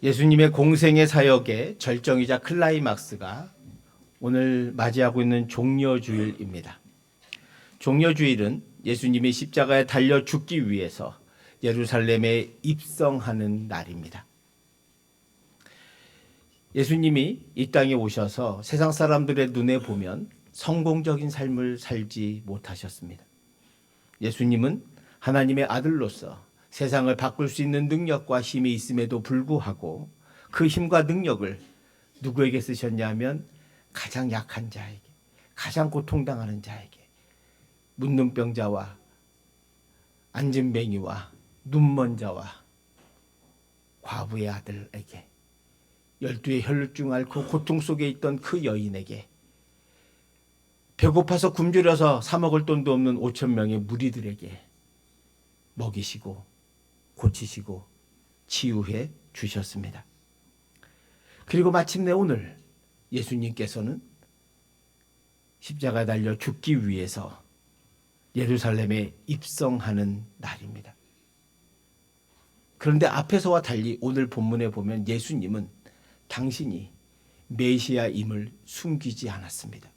예수님의 공생의 사역의 절정이자 클라이막스가 오늘 맞이하고 있는 종려주일입니다. 종려주일은 예수님이 십자가에 달려 죽기 위해서 예루살렘에 입성하는 날입니다. 예수님이 이 땅에 오셔서 세상 사람들의 눈에 보면 성공적인 삶을 살지 못하셨습니다. 예수님은 하나님의 아들로서 세상을 바꿀 수 있는 능력과 힘이 있음에도 불구하고 그 힘과 능력을 누구에게 쓰셨냐 하면 가장 약한 자에게, 가장 고통당하는 자에게, 문둥병자와 안진뱅이와 눈먼 자와 과부의 아들에게, 12의 혈루증 앓고 고통 속에 있던 그 여인에게, 배고파서 굶주려서 사 먹을 돈도 없는 5천 명의 무리들에게 먹이시고 고치시고 치유해 주셨습니다. 그리고 마침내 오늘 예수님께서는 십자가에 달려 죽기 위해서 예루살렘에 입성하는 날입니다. 그런데 앞에서와 달리 오늘 본문에 보면 예수님은 당신이 메시아임을 숨기지 않았습니다.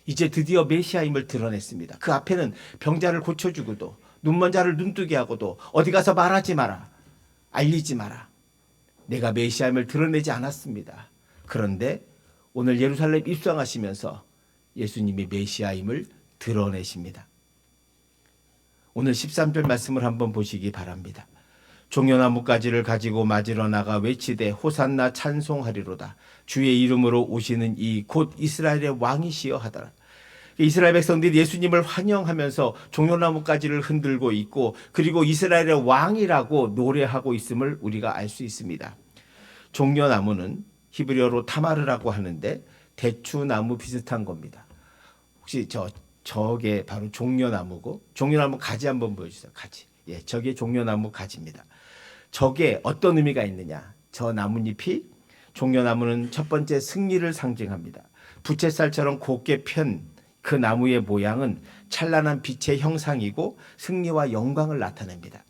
이제 드디어 메시아임을 드러냈습니다. 그 앞에는 병자를 고쳐주고도 눈먼 자를 눈뜨게 하고도 어디 가서 말하지 마라, 알리지 마라, 내가 메시아임을 드러내지 않았습니다. 그런데 오늘 예루살렘 입성하시면서 예수님이 메시아임을 드러내십니다. 오늘 13절 말씀을 한번 보시기 바랍니다. 종려나무 가지를 가지고 맞으러 나가 외치되 호산나 찬송하리로다. 주의 이름으로 오시는 이 곧 이스라엘의 왕이시여 하더라. 이스라엘 백성들이 예수님을 환영하면서 종려나무 가지를 흔들고 있고, 그리고 이스라엘의 왕이라고 노래하고 있음을 우리가 알 수 있습니다. 종려나무는 히브리어로 타마르라고 하는데 대추나무 비슷한 겁니다. 혹시 저게 바로 종려나무고, 종려나무 가지 한번 보여주세요. 가지. 예, 저게 종려나무 가지입니다. 저게 어떤 의미가 있느냐? 저 나뭇잎이, 종려나무는 첫 번째 승리를 상징합니다. 부채살처럼 곱게 편 그 나무의 모양은 찬란한 빛의 형상이고 승리와 영광을 나타냅니다.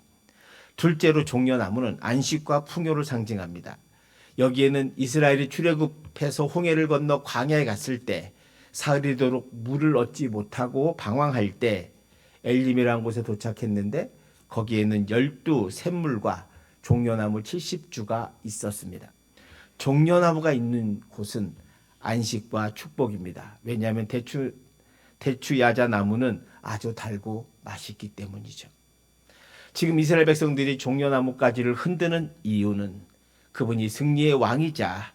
둘째로 종려나무는 안식과 풍요를 상징합니다. 여기에는 이스라엘이 출애굽해서 홍해를 건너 광야에 갔을 때 사흘이도록 물을 얻지 못하고 방황할 때 엘림이라는 곳에 도착했는데 거기에는 12 샘물과 종려나무 70주가 있었습니다. 종려나무가 있는 곳은 안식과 축복입니다. 왜냐하면 대추 야자 나무는 아주 달고 맛있기 때문이죠. 지금 이스라엘 백성들이 종려나무 가지를 흔드는 이유는 그분이 승리의 왕이자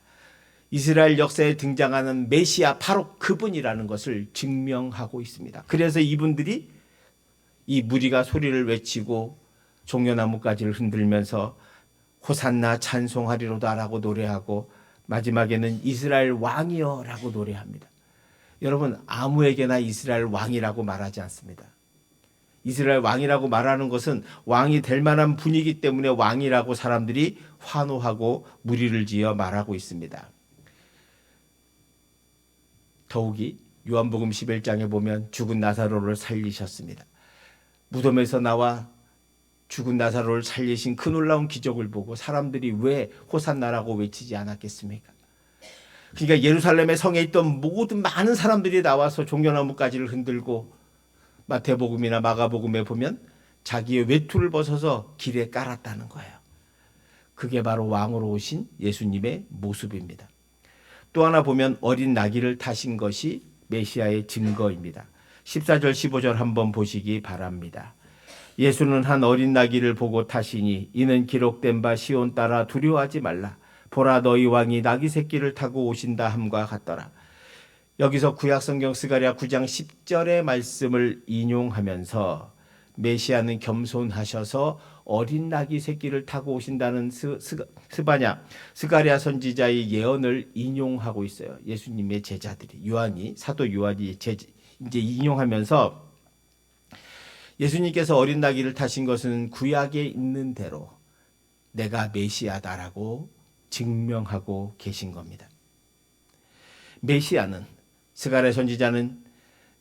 이스라엘 역사에 등장하는 메시아, 바로 그분이라는 것을 증명하고 있습니다. 그래서 이분들이, 이 무리가 소리를 외치고 종려나무 가지를 흔들면서 호산나 찬송하리로다라고 노래하고 마지막에는 이스라엘 왕이여라고 노래합니다. 여러분, 아무에게나 이스라엘 왕이라고 말하지 않습니다. 이스라엘 왕이라고 말하는 것은 왕이 될 만한 분이기 때문에 왕이라고 사람들이 환호하고 무리를 지어 말하고 있습니다. 더욱이 요한복음 11장에 보면 죽은 나사로를 살리셨습니다. 무덤에서 나와 죽은 나사로를 살리신 그 놀라운 기적을 보고 사람들이 왜 호산나라고 외치지 않았겠습니까? 그러니까 예루살렘의 성에 있던 모든 많은 사람들이 나와서 종려나무 가지를 흔들고, 마태복음이나 마가복음에 보면 자기의 외투를 벗어서 길에 깔았다는 거예요. 그게 바로 왕으로 오신 예수님의 모습입니다. 또 하나 보면 어린 나귀를 타신 것이 메시아의 증거입니다. 14절 15절 한번 보시기 바랍니다. 예수는 한 어린 나귀를 보고 타시니 이는 기록된 바 시온 따라 두려워하지 말라. 보라, 너희 왕이 나귀 새끼를 타고 오신다 함과 같더라. 여기서 구약성경 스가랴 9장 10절의 말씀을 인용하면서 메시아는 겸손하셔서 어린 나귀 새끼를 타고 오신다는 스가랴 선지자의 예언을 인용하고 있어요. 예수님의 제자들이, 사도 요한이 이제 인용하면서 예수님께서 어린 나귀를 타신 것은 구약에 있는 대로 내가 메시아다라고 증명하고 계신 겁니다. 메시아는, 스가랴 선지자는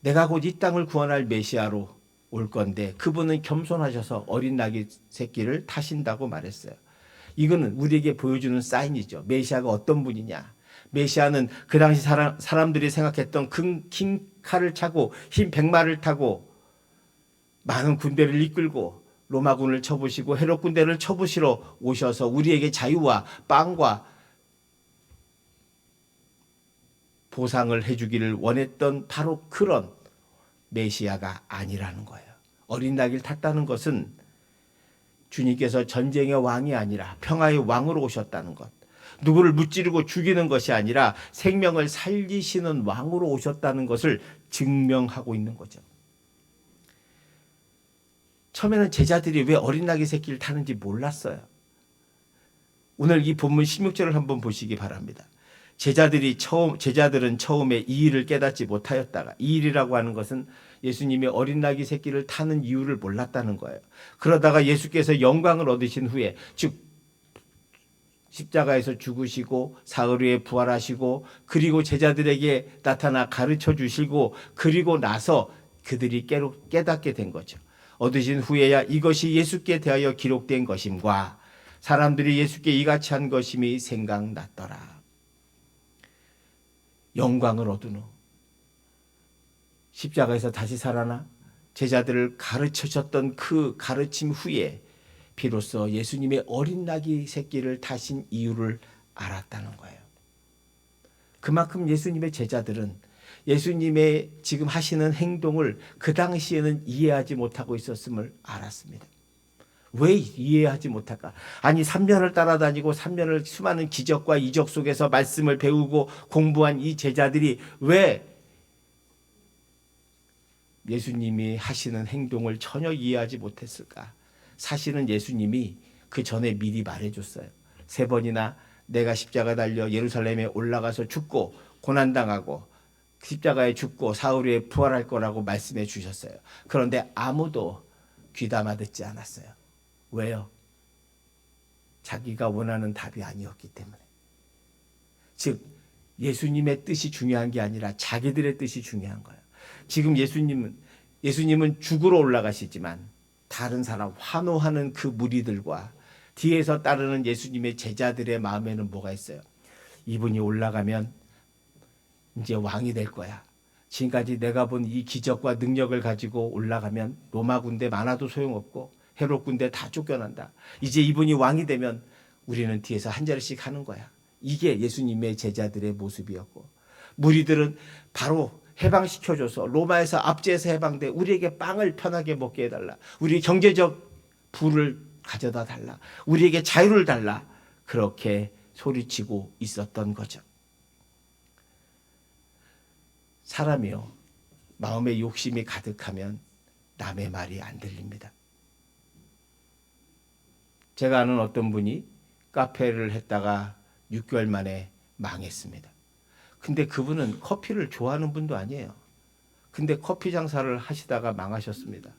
내가 곧 이 땅을 구원할 메시아로 올 건데 그분은 겸손하셔서 어린 나귀 새끼를 타신다고 말했어요. 이거는 우리에게 보여주는 사인이죠. 메시아가 어떤 분이냐. 메시아는 그 당시 사람들이 생각했던 긴 칼을 차고 흰 백마를 타고 많은 군대를 이끌고 로마군을 쳐부시고 헤롯 군대를 쳐부시러 오셔서 우리에게 자유와 빵과 보상을 해주기를 원했던 바로 그런 메시아가 아니라는 거예요. 어린 낙을 탔다는 것은 주님께서 전쟁의 왕이 아니라 평화의 왕으로 오셨다는 것. 누구를 무찌르고 죽이는 것이 아니라 생명을 살리시는 왕으로 오셨다는 것을 증명하고 있는 거죠. 처음에는 제자들이 왜 어린 낙이 새끼를 타는지 몰랐어요. 오늘 이 본문 16절을 한번 보시기 바랍니다. 제자들은 처음에 이 일을 깨닫지 못하였다가, 이 일이라고 하는 것은 예수님이 어린 낙이 새끼를 타는 이유를 몰랐다는 거예요. 그러다가 예수께서 영광을 얻으신 후에, 즉 십자가에서 죽으시고 사흘 후에 부활하시고 그리고 제자들에게 나타나 가르쳐 주시고 그리고 나서 그들이 깨닫게 된 거죠. 얻으신 후에야 이것이 예수께 대하여 기록된 것임과 사람들이 예수께 이같이 한 것임이 생각났더라. 영광을 얻은 후 십자가에서 다시 살아나 제자들을 가르쳐줬던 그 가르침 후에 비로소 예수님의 어린 낙이 새끼를 타신 이유를 알았다는 거예요. 그만큼 예수님의 제자들은 예수님의 지금 하시는 행동을 그 당시에는 이해하지 못하고 있었음을 알았습니다. 왜 이해하지 못할까? 아니 3년을 따라다니고 3년을 수많은 기적과 이적 속에서 말씀을 배우고 공부한 이 제자들이 왜 예수님이 하시는 행동을 전혀 이해하지 못했을까? 사실은 예수님이 그 전에 미리 말해줬어요. 3번이나 내가 십자가 달려 예루살렘에 올라가서 죽고 고난당하고 십자가에 죽고 사흘 후에 부활할 거라고 말씀해 주셨어요. 그런데 아무도 귀담아 듣지 않았어요. 왜요? 자기가 원하는 답이 아니었기 때문에. 즉 예수님의 뜻이 중요한 게 아니라 자기들의 뜻이 중요한 거예요. 지금 예수님은 죽으러 올라가시지만 다른 사람 환호하는 그 무리들과 뒤에서 따르는 예수님의 제자들의 마음에는 뭐가 있어요? 이분이 올라가면 이제 왕이 될 거야. 지금까지 내가 본 이 기적과 능력을 가지고 올라가면 로마 군대 많아도 소용없고 헤롯 군대 다 쫓겨난다. 이제 이분이 왕이 되면 우리는 뒤에서 한 자리씩 하는 거야. 이게 예수님의 제자들의 모습이었고 무리들은 바로 해방시켜줘서 로마에서 압제해서 해방돼 우리에게 빵을 편하게 먹게 해달라. 우리 경제적 부를 가져다 달라. 우리에게 자유를 달라. 그렇게 소리치고 있었던 거죠. 사람이요, 마음에 욕심이 가득하면 남의 말이 안 들립니다. 제가 아는 어떤 분이 카페를 했다가 6개월 만에 망했습니다. 근데 그분은 커피를 좋아하는 분도 아니에요. 근데 커피 장사를 하시다가 망하셨습니다.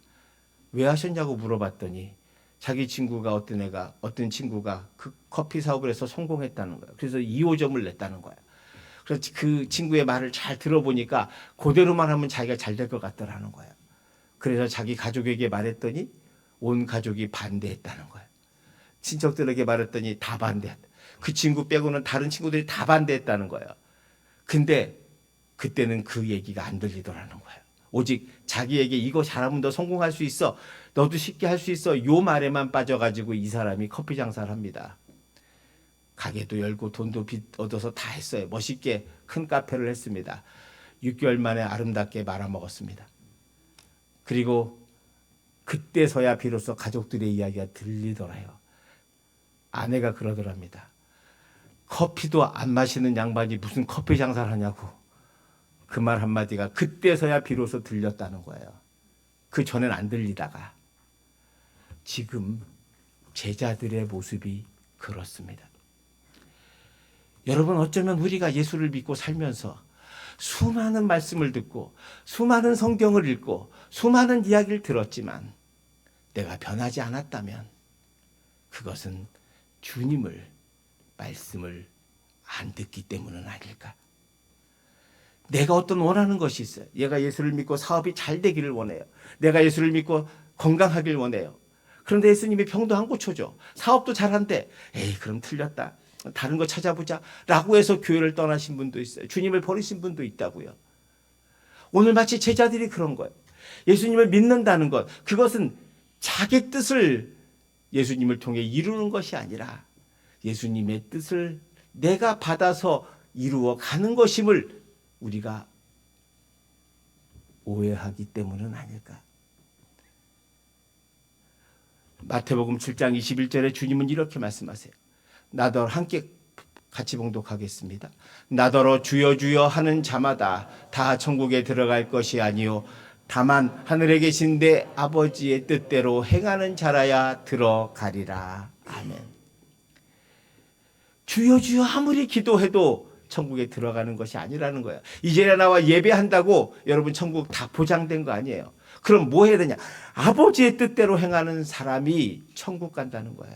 왜 하셨냐고 물어봤더니 자기 친구가 어떤 친구가 그 커피 사업을 해서 성공했다는 거예요. 그래서 2호점을 냈다는 거예요. 그래서 그 친구의 말을 잘 들어보니까 그대로만 하면 자기가 잘 될 것 같더라는 거예요. 그래서 자기 가족에게 말했더니 온 가족이 반대했다는 거예요. 친척들에게 말했더니 다 반대했다. 그 친구 빼고는 다른 친구들이 다 반대했다는 거예요. 근데 그때는 그 얘기가 안 들리더라는 거예요. 오직 자기에게 이거 잘하면 너 성공할 수 있어. 너도 쉽게 할 수 있어. 요 말에만 빠져가지고 이 사람이 커피 장사를 합니다. 가게도 열고 돈도 빚 얻어서 다 했어요. 멋있게 큰 카페를 했습니다. 6개월 만에 아름답게 말아먹었습니다. 그리고 그때서야 비로소 가족들의 이야기가 들리더라요. 아내가 그러더랍니다. 커피도 안 마시는 양반이 무슨 커피 장사를 하냐고. 그 말 한마디가 그때서야 비로소 들렸다는 거예요. 그 전엔 안 들리다가. 지금 제자들의 모습이 그렇습니다. 여러분, 어쩌면 우리가 예수를 믿고 살면서 수많은 말씀을 듣고 수많은 성경을 읽고 수많은 이야기를 들었지만 내가 변하지 않았다면 그것은 주님을 말씀을 안 듣기 때문은 아닐까? 내가 어떤 원하는 것이 있어요. 내가 예수를 믿고 사업이 잘 되기를 원해요. 내가 예수를 믿고 건강하길 원해요. 그런데 예수님이 병도 안 고쳐줘. 사업도 잘한대. 에이, 그럼 틀렸다. 다른 거 찾아보자. 라고 해서 교회를 떠나신 분도 있어요. 주님을 버리신 분도 있다고요. 오늘 마치 제자들이 그런 거예요. 예수님을 믿는다는 것, 그것은 자기 뜻을 예수님을 통해 이루는 것이 아니라 예수님의 뜻을 내가 받아서 이루어 가는 것임을 우리가 오해하기 때문은 아닐까. 마태복음 7장 21절에 주님은 이렇게 말씀하세요. 나더러, 함께 같이 봉독하겠습니다. 나더러 주여 주여 하는 자마다 다 천국에 들어갈 것이 아니요 다만 하늘에 계신 내 아버지의 뜻대로 행하는 자라야 들어가리라. 아멘. 주여 주여 아무리 기도해도 천국에 들어가는 것이 아니라는 거예요. 이제야 나와 예배한다고 여러분 천국 다 보장된 거 아니에요. 그럼 뭐 해야 되냐? 아버지의 뜻대로 행하는 사람이 천국 간다는 거예요.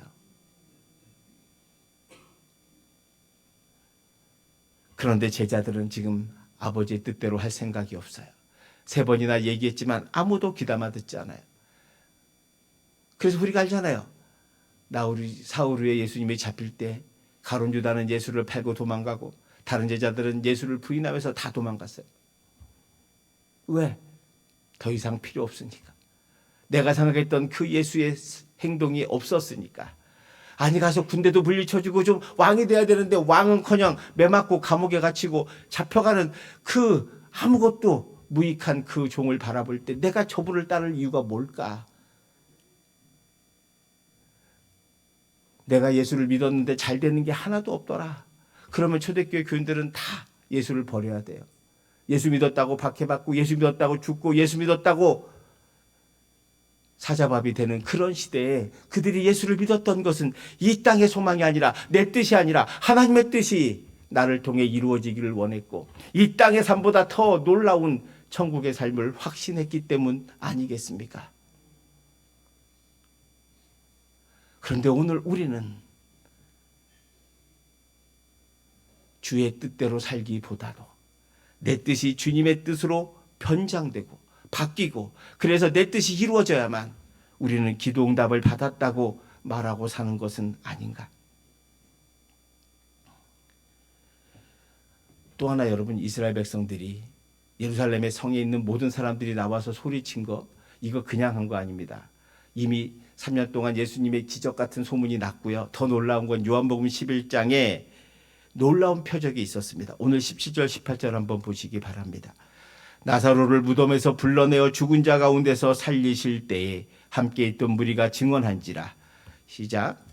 그런데 제자들은 지금 아버지의 뜻대로 할 생각이 없어요. 3번이나 얘기했지만 아무도 귀담아 듣지 않아요. 그래서 우리가 알잖아요. 사울 후에 예수님이 잡힐 때 가룟 유다는 예수를 팔고 도망가고 다른 제자들은 예수를 부인하면서 다 도망갔어요. 왜? 더 이상 필요 없으니까. 내가 생각했던 그 예수의 행동이 없었으니까. 아니 가서 군대도 물리쳐주고 좀 왕이 돼야 되는데 왕은커녕 매맞고 감옥에 갇히고 잡혀가는 그 아무것도 무익한 그 종을 바라볼 때 내가 저분을 따를 이유가 뭘까? 내가 예수를 믿었는데 잘 되는 게 하나도 없더라. 그러면 초대교회 교인들은 다 예수를 버려야 돼요. 예수 믿었다고 박해받고 예수 믿었다고 죽고 예수 믿었다고 사자밥이 되는 그런 시대에 그들이 예수를 믿었던 것은 이 땅의 소망이 아니라 내 뜻이 아니라 하나님의 뜻이 나를 통해 이루어지기를 원했고 이 땅의 삶보다 더 놀라운 천국의 삶을 확신했기 때문 아니겠습니까? 그런데 오늘 우리는 주의 뜻대로 살기보다도 내 뜻이 주님의 뜻으로 변장되고 바뀌고 그래서 내 뜻이 이루어져야만 우리는 기도 응답을 받았다고 말하고 사는 것은 아닌가. 또 하나 여러분, 이스라엘 백성들이 예루살렘의 성에 있는 모든 사람들이 나와서 소리친 거, 이거 그냥 한 거 아닙니다. 이미 3년 동안 예수님의 기적 같은 소문이 났고요. 더 놀라운 건 요한복음 11장에 놀라운 표적이 있었습니다. 오늘 17절 18절 한번 보시기 바랍니다. 나사로를 무덤에서 불러내어 죽은 자 가운데서 살리실 때에 함께 있던 무리가 증언한지라. 시작.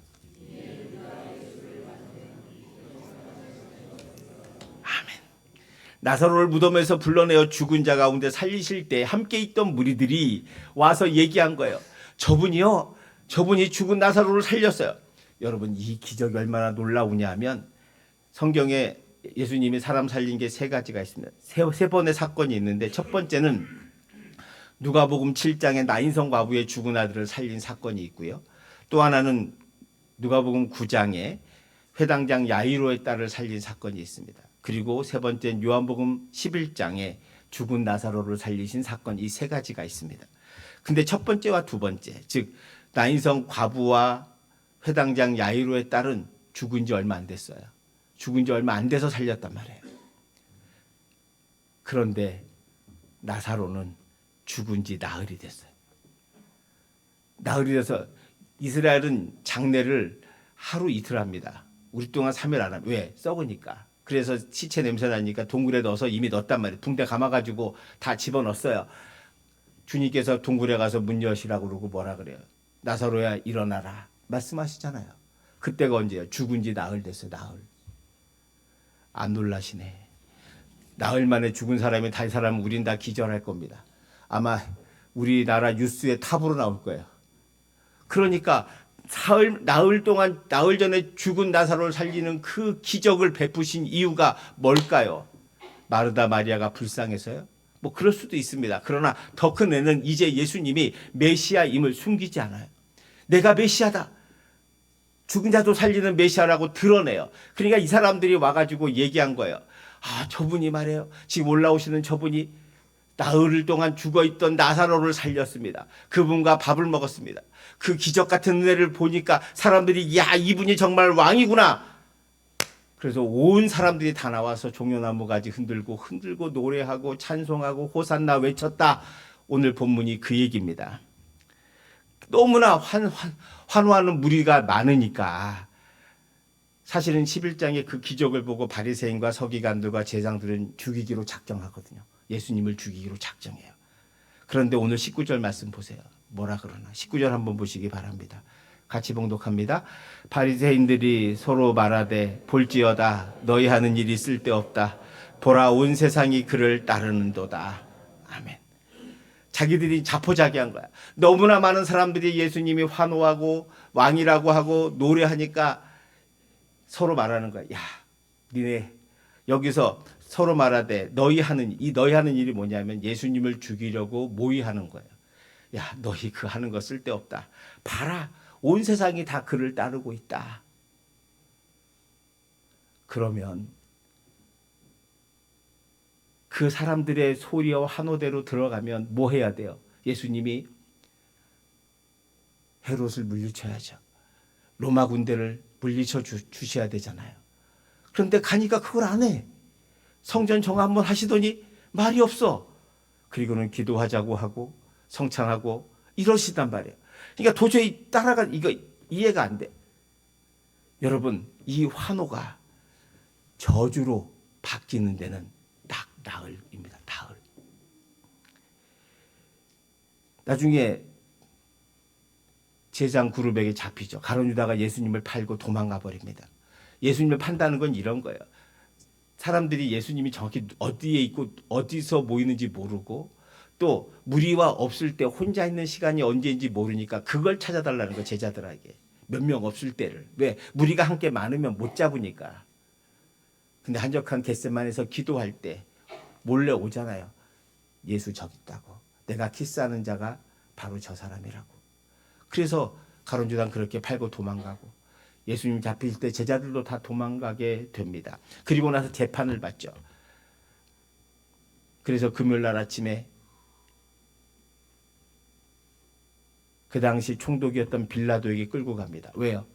아멘. 나사로를 무덤에서 불러내어 죽은 자 가운데 살리실 때 함께 있던 무리들이 와서 얘기한 거예요. 저분이 죽은 나사로를 살렸어요. 여러분, 이 기적이 얼마나 놀라우냐 하면 성경에 예수님이 사람 살린 게 3가지가 있습니다. 세 번의 사건이 있는데 첫 번째는 누가복음 7장에 나인성 과부의 죽은 아들을 살린 사건이 있고요. 또 하나는 누가복음 9장에 회당장 야이로의 딸을 살린 사건이 있습니다. 그리고 세 번째는 요한복음 11장에 죽은 나사로를 살리신 사건, 이 3가지가 있습니다. 근데 첫 번째와 두 번째, 즉 나인성 과부와 회당장 야이로의 딸은 죽은 지 얼마 안 됐어요. 죽은 지 얼마 안 돼서 살렸단 말이에요. 그런데 나사로는 죽은 지 나흘이 됐어요. 나흘이 돼서 이스라엘은 장례를 하루 이틀 합니다. 우리 동안 3일 안 합니다. 왜? 썩으니까. 그래서 시체 냄새 나니까 동굴에 넣어서 이미 넣었단 말이에요. 붕대 감아가지고 다 집어넣었어요. 주님께서 동굴에 가서 문 여시라고 그러고 뭐라 그래요? 나사로야 일어나라 말씀하시잖아요. 그때가 언제예요? 죽은 지 나흘 됐어요. 나흘. 안 놀라시네. 나흘 만에 죽은 사람이 다른 사람은 우린 다 기절할 겁니다. 아마 우리나라 뉴스에 탑으로 나올 거예요. 그러니까 나흘 전에 죽은 나사로를 살리는 그 기적을 베푸신 이유가 뭘까요? 마르다 마리아가 불쌍해서요? 뭐 그럴 수도 있습니다. 그러나 더 큰 애는 이제 예수님이 메시아임을 숨기지 않아요. 내가 메시아다. 죽은 자도 살리는 메시아라고 드러내요. 그러니까 이 사람들이 와가지고 얘기한 거예요. 아, 저분이 말해요. 지금 올라오시는 저분이 나흘 동안 죽어있던 나사로를 살렸습니다. 그분과 밥을 먹었습니다. 그 기적 같은 은혜를 보니까 사람들이 야, 이분이 정말 왕이구나. 그래서 온 사람들이 다 나와서 종려나무 가지 흔들고 노래하고 찬송하고 호산나 외쳤다. 오늘 본문이 그 얘기입니다. 너무나 환호하는 무리가 많으니까 사실은 11장의 그 기적을 보고 바리새인과 서기관들과 제장들은 죽이기로 작정하거든요. 예수님을 죽이기로 작정해요. 그런데 오늘 19절 말씀 보세요. 뭐라 그러나 19절 한번 보시기 바랍니다. 같이 봉독합니다. 바리새인들이 서로 말하되 볼지어다 너희 하는 일이 쓸데없다. 보라 온 세상이 그를 따르는도다. 아멘. 자기들이 자포자기한 거야. 너무나 많은 사람들이 예수님이 환호하고 왕이라고 하고 노래하니까 서로 말하는 거야. 야, 니네 여기서 서로 말하되 너희 하는 일이 뭐냐면 예수님을 죽이려고 모의하는 거예요. 야, 너희 그 하는 거 쓸데없다. 봐라. 온 세상이 다 그를 따르고 있다. 그러면 그 사람들의 소리와 환호대로 들어가면 뭐 해야 돼요? 예수님이 헤롯을 물리쳐야죠. 로마 군대를 물리쳐 주셔야 되잖아요. 그런데 가니까 그걸 안 해. 성전 정화 한번 하시더니 말이 없어. 그리고는 기도하자고 하고 성찬하고 이러시단 말이에요. 그러니까 도저히 이거 이해가 안 돼. 여러분, 이 환호가 저주로 바뀌는 데는 딱 나흘입니다. 나흘. 나중에 제장 그룹에게 잡히죠. 가룟 유다가 예수님을 팔고 도망가 버립니다. 예수님을 판다는 건 이런 거예요. 사람들이 예수님이 정확히 어디에 있고 어디서 모이는지 모르고 또 무리와 없을 때 혼자 있는 시간이 언제인지 모르니까 그걸 찾아달라는 거, 제자들에게. 몇 명 없을 때를. 왜? 무리가 함께 많으면 못 잡으니까. 근데 한적한 겟세마네에서 기도할 때 몰래 오잖아요. 예수 저기 있다고. 내가 키스하는 자가 바로 저 사람이라고. 그래서 가룟 유다는 그렇게 팔고 도망가고 예수님 잡힐 때 제자들도 다 도망가게 됩니다. 그리고 나서 재판을 받죠. 그래서 금요일 날 아침에 그 당시 총독이었던 빌라도에게 끌고 갑니다. 왜요?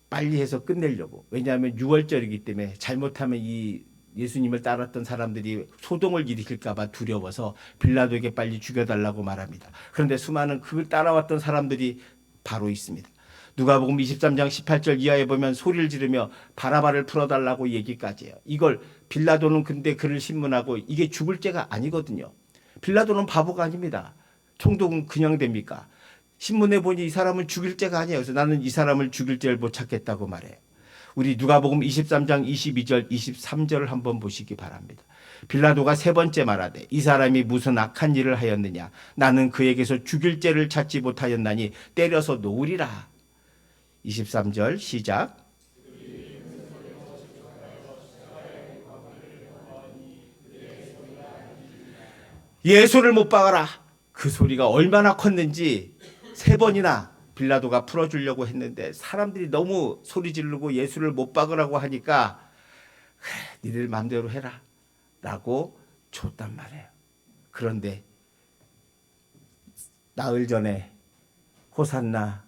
빨리 해서 끝내려고. 왜냐하면 6월절이기 때문에 잘못하면 이 예수님을 따랐던 사람들이 소동을 일으킬까 봐 두려워서 빌라도에게 빨리 죽여달라고 말합니다. 그런데 수많은 그걸 따라왔던 사람들이 바로 있습니다. 누가복음 23장 18절 이하에 보면 소리를 지르며 바라바를 풀어달라고 얘기까지 해요. 이걸 빌라도는 근데 그를 신문하고 이게 죽을 죄가 아니거든요. 빌라도는 바보가 아닙니다. 총독은 그냥 됩니까? 신문에 보니 이 사람은 죽일 죄가 아니에요. 그래서 나는 이 사람을 죽일 죄를 못 찾겠다고 말해요. 우리 누가복음 23장 22절 23절을 한번 보시기 바랍니다. 빌라도가 세 번째 말하되 이 사람이 무슨 악한 일을 하였느냐. 나는 그에게서 죽일 죄를 찾지 못하였나니 때려서 놓으리라. 23절 시작. 예수를 못 박아라. 그 소리가 얼마나 컸는지 세 번이나 빌라도가 풀어주려고 했는데 사람들이 너무 소리 지르고 예수를 못 박으라고 하니까 니들 마음대로 해라 라고 줬단 말이에요. 그런데 나흘 전에 호산나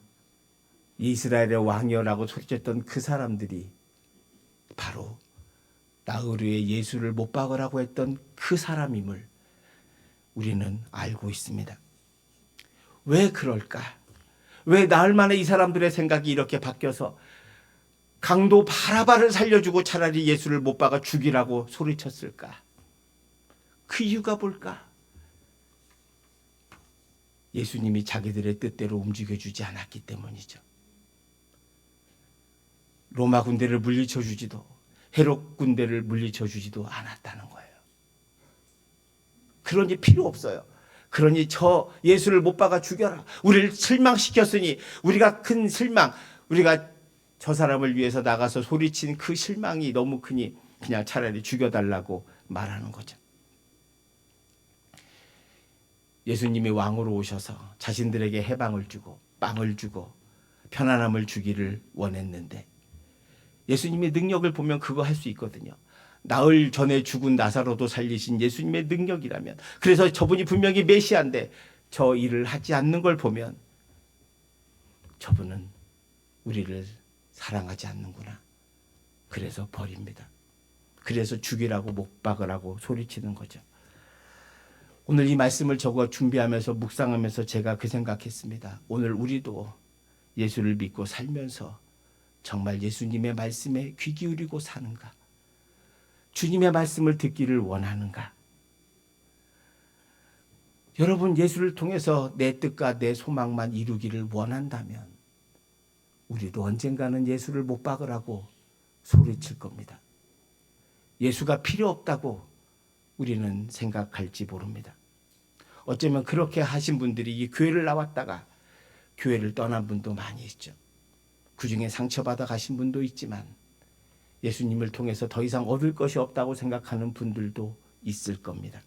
이스라엘의 왕이여라고 소리쳤던 그 사람들이 바로 나흘 후에 예수를 못 박으라고 했던 그 사람임을 우리는 알고 있습니다. 왜 그럴까? 왜 나흘 만에 이 사람들의 생각이 이렇게 바뀌어서 강도 바라바를 살려주고 차라리 예수를 못 박아 죽이라고 소리쳤을까? 그 이유가 뭘까? 예수님이 자기들의 뜻대로 움직여주지 않았기 때문이죠. 로마 군대를 물리쳐주지도 헤롯 군대를 물리쳐주지도 않았다는 거예요. 그러니 필요 없어요. 그러니 저 예수를 못 박아 죽여라. 우리를 실망시켰으니 우리가 큰 실망, 우리가 저 사람을 위해서 나가서 소리친 그 실망이 너무 크니 그냥 차라리 죽여달라고 말하는 거죠. 예수님이 왕으로 오셔서 자신들에게 해방을 주고 빵을 주고 편안함을 주기를 원했는데 예수님의 능력을 보면 그거 할 수 있거든요. 나흘 전에 죽은 나사로도 살리신 예수님의 능력이라면, 그래서 저분이 분명히 메시아인데 저 일을 하지 않는 걸 보면 저분은 우리를 사랑하지 않는구나. 그래서 버립니다. 그래서 죽이라고 못 박으라고 소리치는 거죠. 오늘 이 말씀을 적어 준비하면서 묵상하면서 제가 그 생각했습니다. 오늘 우리도 예수를 믿고 살면서 정말 예수님의 말씀에 귀 기울이고 사는가? 주님의 말씀을 듣기를 원하는가? 여러분, 예수를 통해서 내 뜻과 내 소망만 이루기를 원한다면 우리도 언젠가는 예수를 못 박으라고 소리칠 겁니다. 예수가 필요 없다고 우리는 생각할지 모릅니다. 어쩌면 그렇게 하신 분들이 이 교회를 나왔다가 교회를 떠난 분도 많이 있죠. 그중에 상처받아 가신 분도 있지만 예수님을 통해서 더 이상 얻을 것이 없다고 생각하는 분들도 있을 겁니다.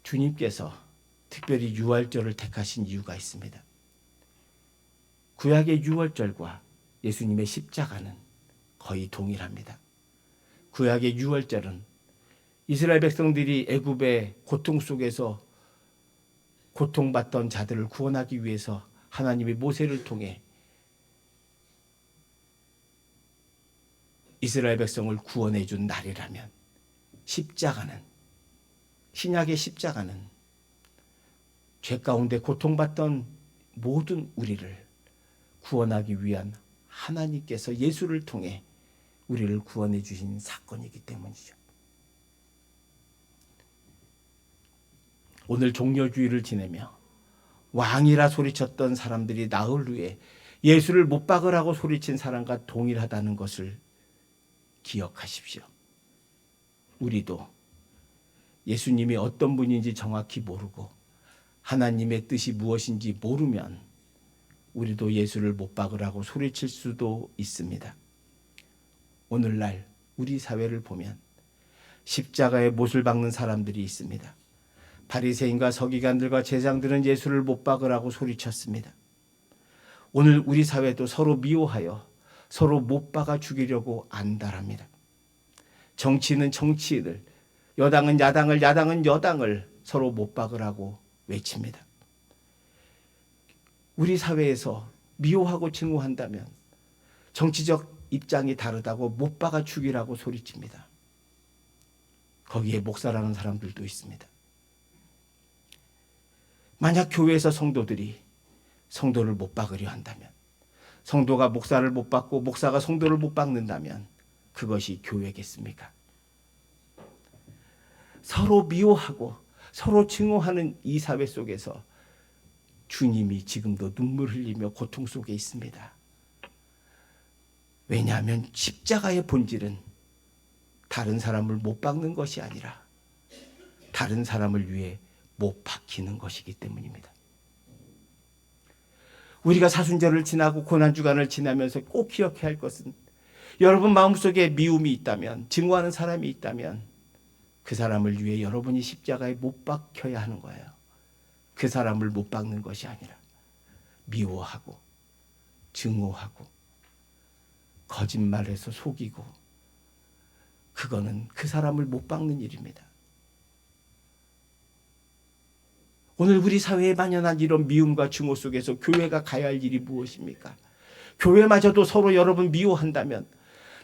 주님께서 특별히 유월절을 택하신 이유가 있습니다. 구약의 유월절과 예수님의 십자가는 거의 동일합니다. 구약의 유월절은 이스라엘 백성들이 애굽의 고통 속에서 고통받던 자들을 구원하기 위해서 하나님이 모세를 통해 이스라엘 백성을 구원해 준 날이라면, 십자가는, 신약의 십자가는 죄 가운데 고통받던 모든 우리를 구원하기 위한 하나님께서 예수를 통해 우리를 구원해 주신 사건이기 때문이죠. 오늘 종려주의를 지내며 왕이라 소리쳤던 사람들이 나흘 후에 예수를 못 박으라고 소리친 사람과 동일하다는 것을 기억하십시오. 우리도 예수님이 어떤 분인지 정확히 모르고 하나님의 뜻이 무엇인지 모르면 우리도 예수를 못 박으라고 소리칠 수도 있습니다. 오늘날 우리 사회를 보면 십자가에 못을 박는 사람들이 있습니다. 바리새인과 서기관들과 제사장들은 예수를 못 박으라고 소리쳤습니다. 오늘 우리 사회도 서로 미워하여 서로 못 박아 죽이려고 안달합니다. 정치인은 정치인을, 여당은 야당을, 야당은 여당을 서로 못 박으라고 외칩니다. 우리 사회에서 미워하고 증오한다면 정치적 입장이 다르다고 못 박아 죽이라고 소리칩니다. 거기에 목사라는 사람들도 있습니다. 만약 교회에서 성도들이 성도를 못 박으려 한다면, 성도가 목사를 못 박고 목사가 성도를 못 박는다면 그것이 교회겠습니까? 서로 미워하고 서로 증오하는 이 사회 속에서 주님이 지금도 눈물 흘리며 고통 속에 있습니다. 왜냐하면 십자가의 본질은 다른 사람을 못 박는 것이 아니라 다른 사람을 위해 못 박히는 것이기 때문입니다. 우리가 사순절을 지나고 고난주간을 지나면서 꼭 기억해야 할 것은, 여러분 마음속에 미움이 있다면, 증오하는 사람이 있다면 그 사람을 위해 여러분이 십자가에 못 박혀야 하는 거예요. 그 사람을 못 박는 것이 아니라 미워하고 증오하고 거짓말해서 속이고, 그거는 그 사람을 못 박는 일입니다. 오늘 우리 사회에 만연한 이런 미움과 증오 속에서 교회가 가야 할 일이 무엇입니까? 교회마저도 서로 여러분 미워한다면,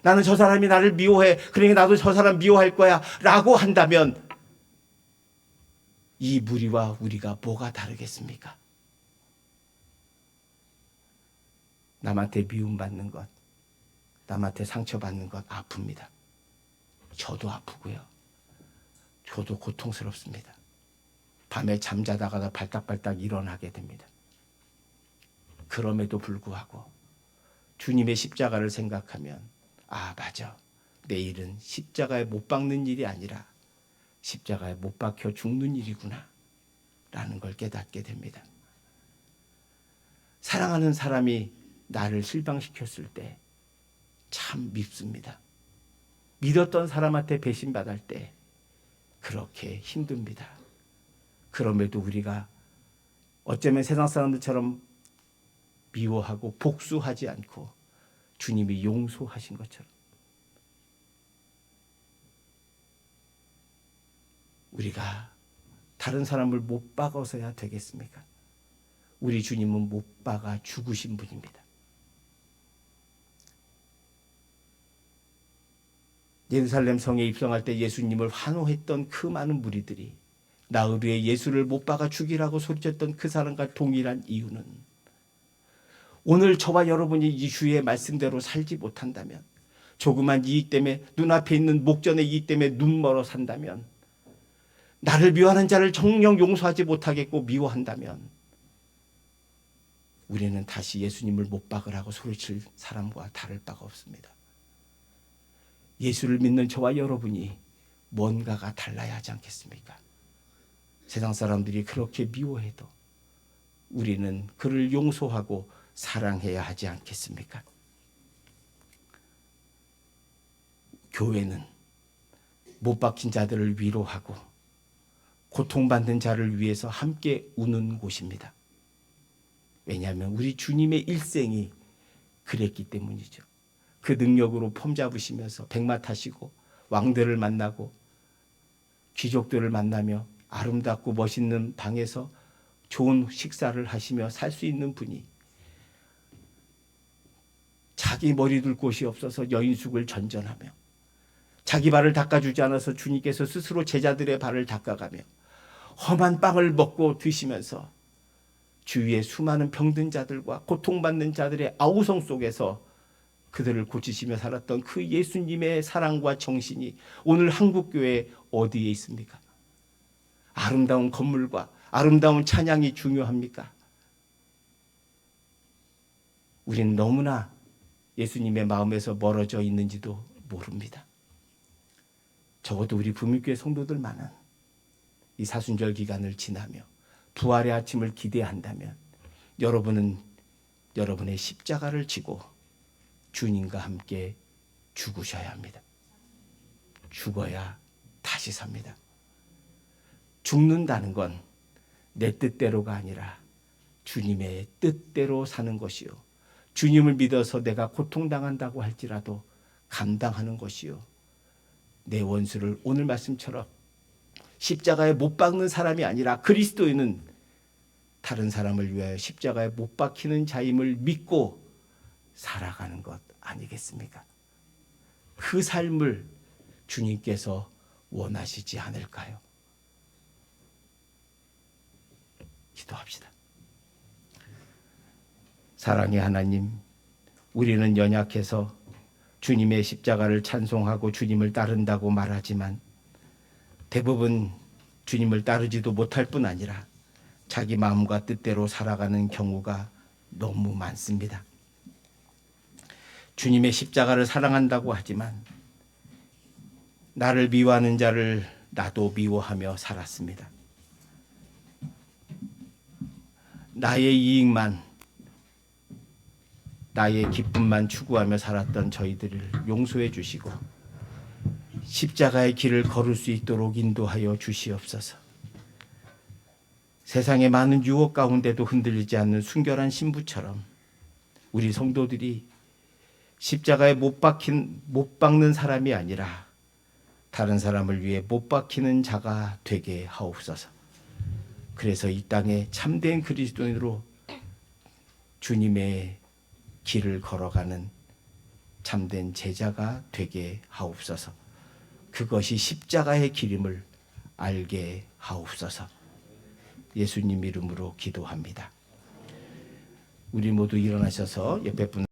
나는 저 사람이 나를 미워해, 그러니까 나도 저 사람 미워할 거야 라고 한다면 이 무리와 우리가 뭐가 다르겠습니까? 남한테 미움받는 것, 남한테 상처받는 것 아픕니다. 저도 아프고요. 저도 고통스럽습니다. 밤에 잠자다가도 발딱발딱 일어나게 됩니다. 그럼에도 불구하고 주님의 십자가를 생각하면, 아, 맞아. 내 일은 십자가에 못 박는 일이 아니라 십자가에 못 박혀 죽는 일이구나 라는 걸 깨닫게 됩니다. 사랑하는 사람이 나를 실망시켰을 때 참 밉습니다. 믿었던 사람한테 배신받을 때 그렇게 힘듭니다. 그럼에도 우리가 어쩌면 세상 사람들처럼 미워하고 복수하지 않고 주님이 용서하신 것처럼 우리가 다른 사람을 못 박아서야 되겠습니까? 우리 주님은 못 박아 죽으신 분입니다. 예루살렘 성에 입성할 때 예수님을 환호했던 그 많은 무리들이 나흘 후에 예수를 못 박아 죽이라고 소리쳤던 그 사람과 동일한 이유는, 오늘 저와 여러분이 이 주의 말씀대로 살지 못한다면, 조그만 이익 때문에, 눈앞에 있는 목전의 이익 때문에 눈 멀어 산다면, 나를 미워하는 자를 정녕 용서하지 못하겠고 미워한다면, 우리는 다시 예수님을 못 박으라고 소리칠 사람과 다를 바가 없습니다. 예수를 믿는 저와 여러분이 뭔가가 달라야 하지 않겠습니까? 세상 사람들이 그렇게 미워해도 우리는 그를 용서하고 사랑해야 하지 않겠습니까? 교회는 못 박힌 자들을 위로하고 고통받는 자를 위해서 함께 우는 곳입니다. 왜냐하면 우리 주님의 일생이 그랬기 때문이죠. 그 능력으로 폼 잡으시면서 백마 타시고 왕들을 만나고 귀족들을 만나며 아름답고 멋있는 방에서 좋은 식사를 하시며 살 수 있는 분이 자기 머리 둘 곳이 없어서 여인숙을 전전하며 자기 발을 닦아주지 않아서 주님께서 스스로 제자들의 발을 닦아가며 험한 빵을 먹고 드시면서 주위의 수많은 병든 자들과 고통받는 자들의 아우성 속에서 그들을 고치시며 살았던 그 예수님의 사랑과 정신이 오늘 한국교회에 어디에 있습니까? 아름다운 건물과 아름다운 찬양이 중요합니까? 우리는 너무나 예수님의 마음에서 멀어져 있는지도 모릅니다. 적어도 우리 부흥교회 성도들만은 이 사순절 기간을 지나며 부활의 아침을 기대한다면 여러분은 여러분의 십자가를 지고 주님과 함께 죽으셔야 합니다. 죽어야 다시 삽니다. 죽는다는 건 내 뜻대로가 아니라 주님의 뜻대로 사는 것이요, 주님을 믿어서 내가 고통당한다고 할지라도 감당하는 것이요, 내 원수를 오늘 말씀처럼 십자가에 못 박는 사람이 아니라 그리스도인은 다른 사람을 위하여 십자가에 못 박히는 자임을 믿고 살아가는 것 아니겠습니까? 그 삶을 주님께서 원하시지 않을까요? 기도합시다. 사랑의 하나님, 우리는 연약해서 주님의 십자가를 찬송하고 주님을 따른다고 말하지만 대부분 주님을 따르지도 못할 뿐 아니라 자기 마음과 뜻대로 살아가는 경우가 너무 많습니다. 주님의 십자가를 사랑한다고 하지만 나를 미워하는 자를 나도 미워하며 살았습니다. 나의 이익만, 나의 기쁨만 추구하며 살았던 저희들을 용서해 주시고 십자가의 길을 걸을 수 있도록 인도하여 주시옵소서. 세상의 많은 유혹 가운데도 흔들리지 않는 순결한 신부처럼 우리 성도들이 십자가에 못 박는 사람이 아니라 다른 사람을 위해 못 박히는 자가 되게 하옵소서. 그래서 이 땅에 참된 그리스도인으로 주님의 길을 걸어가는 참된 제자가 되게 하옵소서. 그것이 십자가의 길임을 알게 하옵소서. 예수님 이름으로 기도합니다. 우리 모두 일어나셔서 옆에 분